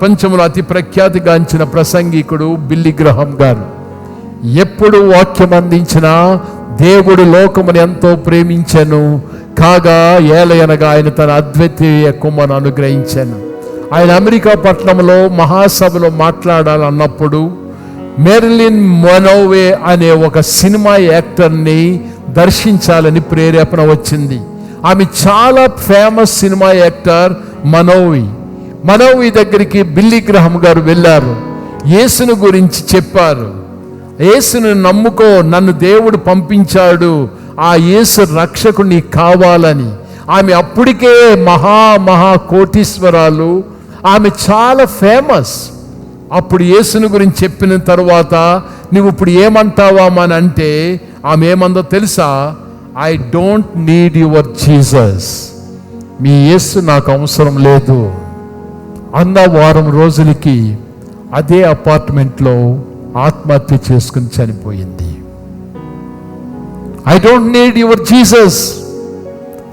ప్రపంచంలో అతి ప్రఖ్యాతిగాంచిన ప్రసంగికుడు బిల్లీ గ్రహాం గారు. ఎప్పుడు వాక్యం అందించినా దేవుడు లోకమును ఎంతో ప్రేమించెను, కాగా ఏలయనగా ఆయన తన అద్వితీయ కుమారుని అనుగ్రహించాను. ఆయన అమెరికా పట్టణంలో మహాసభలో మాట్లాడాలన్నప్పుడు మెర్లిన్ మొనోవే అనే ఒక సినిమా యాక్టర్ని దర్శించాలని ప్రేరేపణ వచ్చింది. ఆమె చాలా ఫేమస్ సినిమా యాక్టర్ మనోవి దగ్గరికి బిల్లీ గ్రహాం గారు వెళ్ళారు. యేసును గురించి చెప్పారు. యేసును నమ్ముకో, నన్ను దేవుడు పంపించాడు, ఆ యేసు రక్షకుడు నీకు కావాలని. ఆమె అప్పటికే మహా కోటీశ్వరాలు, ఆమె చాలా ఫేమస్. అప్పుడు యేసును గురించి చెప్పిన తర్వాత నువ్వు ఇప్పుడు ఏమంటావా అని అంటే ఆమె ఏమందో తెలుసా? I don't need your Jesus, మీ యేసు నాకు అవసరం లేదు అన్న. వారం రోజులకి అదే అపార్ట్మెంట్లో ఆత్మహత్య చేసుకుని చనిపోయింది. I don't need your Jesus.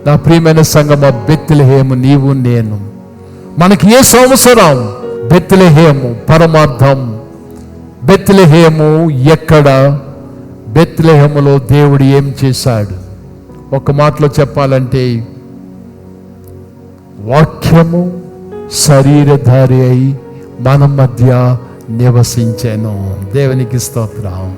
నా ప్రియమైన సంగమా, బెత్లెహేము నీవు నేను, మనకి యేసు అవసరం. బెత్లెహేము పరమార్థం. బెత్లెహేము ఎక్కడ? బెత్లెహేములో దేవుడు ఏం చేశాడు? ఒక మాటలో చెప్పాలంటే వాక్యము శరీరధారి అయి మన మధ్య నివసించెను. దేవునికి స్తోత్రం.